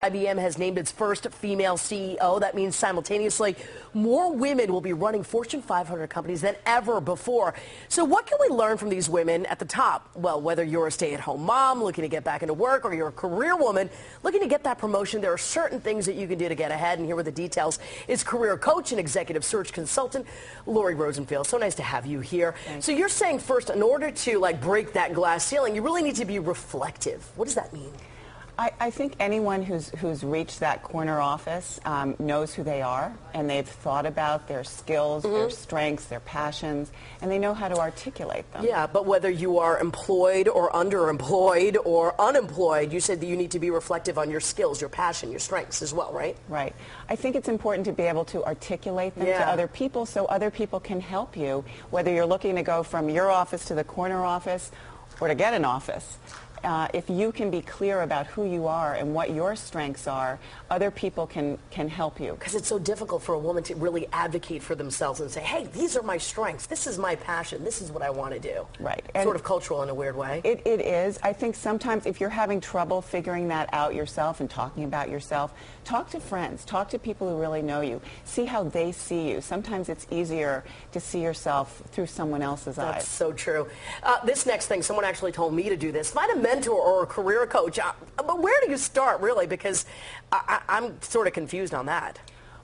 IBM has named its first female CEO. That means simultaneously more women will be running Fortune 500 companies than ever before. So what can we learn from these women at the top? Well, whether you're a stay-at-home mom looking to get back into work or you're a career woman looking to get that promotion, there are certain things that you can do to get ahead. And here are the details is career coach and executive search consultant Laurie Rosenfield. So nice to have you here. Thanks. So you're saying first, in order to break that glass ceiling, you really need to be reflective. What does that mean? I think anyone who's reached that corner office knows who they are, and they've thought about their skills, their strengths, their passions, and they know how to articulate them. Yeah, but whether you are employed or underemployed or unemployed, you said that you need to be reflective on your skills, your passion, your strengths as well, right? Right. I think it's important to be able to articulate them to other people so other people can help you, whether you're looking to go from your office to the corner office or to get an office. If you can be clear about who you are and what your strengths are, other people can help you. Because it's so difficult for a woman to really advocate for themselves and say, hey, these are my strengths, this is my passion, this is what I want to do. Right. Sort of cultural in a weird way. It is. I think sometimes if you're having trouble figuring that out yourself and talking about yourself, talk to friends, talk to people who really know you, see how they see you. Sometimes it's easier to see yourself through someone else's eyes. That's so true. This next thing, someone actually told me to do this. Find a mentor or a career coach. But where do you start, really? Because I'm sort of confused on that.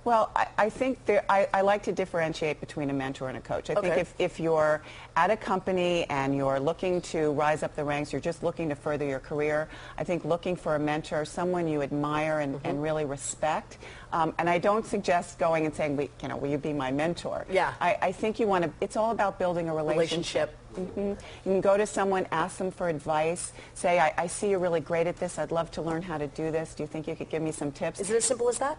Well, I think I like to differentiate between a mentor and a coach. I think if you're at a company and you're looking to rise up the ranks, you're just looking to further your career, I think looking for a mentor, someone you admire and really respect. And I don't suggest going and saying, will you be my mentor? Yeah. I think you want to, it's all about building a relationship. You can go to someone, ask them for advice, say, I see you're really great at this, I'd love to learn how to do this, do you think you could give me some tips? Is it as simple as that?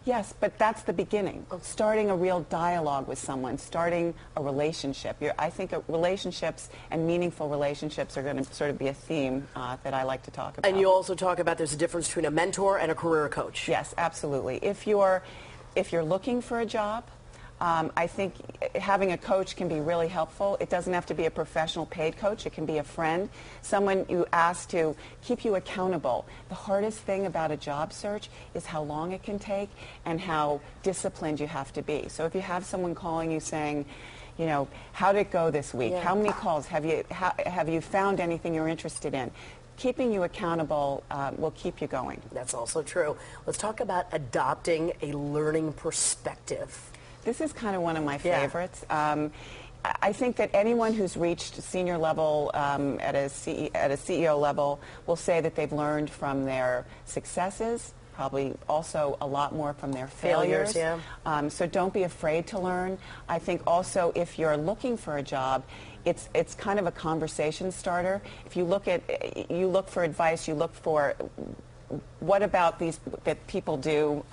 Yes, but that's the beginning. Starting a real dialogue with someone, starting a relationship. I think relationships and meaningful relationships are going to sort of be a theme that I like to talk about. And you also talk about there's a difference between a mentor and a career coach. Yes, absolutely. If you're looking for a job, I think having a coach can be really helpful. It doesn't have to be a professional paid coach. It can be a friend, someone you ask to keep you accountable. The hardest thing about a job search is how long it can take and how disciplined you have to be. So if you have someone calling you saying, how did it go this week? Yeah. How many calls? Have you found anything you're interested in? Keeping you accountable will keep you going. That's also true. Let's talk about adopting a learning perspective. This is kind of one of my favorites. I think that anyone who's reached senior level at a CEO level will say that they've learned from their successes, probably also a lot more from their failures. So don't be afraid to learn. I think also if you're looking for a job, it's kind of a conversation starter. If you look for advice, you look for what about these that people do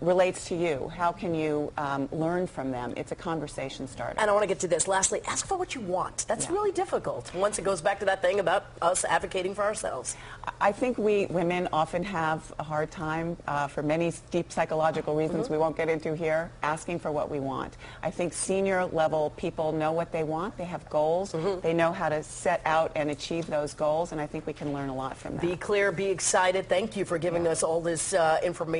relates to you. How can you learn from them? It's a conversation starter. And I want to get to this. Lastly, ask for what you want. That's really difficult once it goes back to that thing about us advocating for ourselves. I think we women often have a hard time, for many deep psychological reasons we won't get into here, asking for what we want. I think senior level people know what they want. They have goals. They know how to set out and achieve those goals, and I think we can learn a lot from that. Be clear, be excited. Thank you for giving us all this information.